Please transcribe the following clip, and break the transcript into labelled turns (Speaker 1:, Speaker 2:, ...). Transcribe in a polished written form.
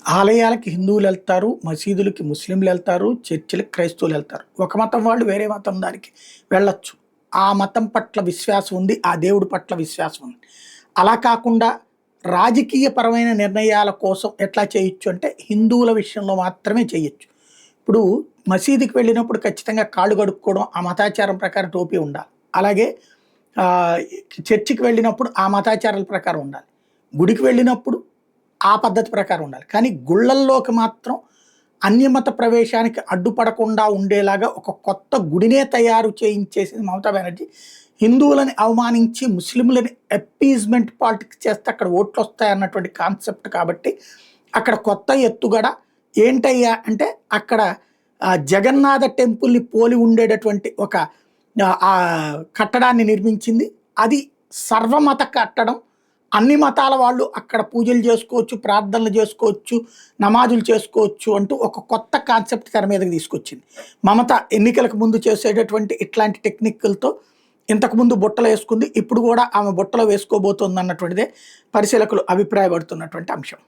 Speaker 1: ఆలయాలకి హిందువులు వెళ్తారు, మసీదులకి ముస్లింలు వెళ్తారు, చర్చిలకి క్రైస్తవులు వెళ్తారు. ఒక మతం వాళ్ళు వేరే మతం దానికి వెళ్ళొచ్చు. ఆ మతం పట్ల విశ్వాసం ఉంది, ఆ దేవుడి పట్ల విశ్వాసం ఉంది. అలా కాకుండా రాజకీయపరమైన నిర్ణయాల కోసం ఎట్లా చేయొచ్చు అంటే హిందువుల విషయంలో మాత్రమే చేయొచ్చు. ఇప్పుడు మసీదుకి వెళ్ళినప్పుడు ఖచ్చితంగా కాళ్ళు కడుక్కోవడం, ఆ మతాచారం ప్రకారం టోపీ ఉండాలి. అలాగే చర్చికి వెళ్ళినప్పుడు ఆ మతాచారాల ప్రకారం ఉండాలి. గుడికి వెళ్ళినప్పుడు ఆ పద్ధతి ప్రకారం ఉండాలి. కానీ గుళ్ళల్లోకి మాత్రం అన్యమత ప్రవేశానికి అడ్డుపడకుండా ఉండేలాగా ఒక కొత్త గుడినే తయారు చేయించేసింది మమతా బెనర్జీ. హిందువులని అవమానించి ముస్లింలని అప్పీజ్మెంట్ పాలిటిక్స్ చేస్తే అక్కడ ఓట్లు వస్తాయన్నటువంటి కాన్సెప్ట్ కాబట్టి అక్కడ కొత్త ఎత్తుగడ ఏంటయ్యా అంటే అక్కడ జగన్నాథ టెంపుల్ని పోలి ఉండేటటువంటి ఒక కట్టడాన్ని నిర్మించింది. అది సర్వమత కట్టడం. అన్ని మతాల వాళ్ళు అక్కడ పూజలు చేసుకోవచ్చు, ప్రార్థనలు చేసుకోవచ్చు, నమాజులు చేసుకోవచ్చు అంటూ ఒక కొత్త కాన్సెప్ట్ తెర మీదకి తీసుకొచ్చింది. మమత ఎన్నికలకు ముందు చేసేటటువంటి ఇట్లాంటి టెక్నిక్లతో ఇంతకుముందు బుట్టలు వేసుకుంది, ఇప్పుడు కూడా ఆమె బుట్టలో వేసుకోబోతోంది అన్నటువంటిదే పరిశీలకులు అభిప్రాయపడుతున్నటువంటి అంశం.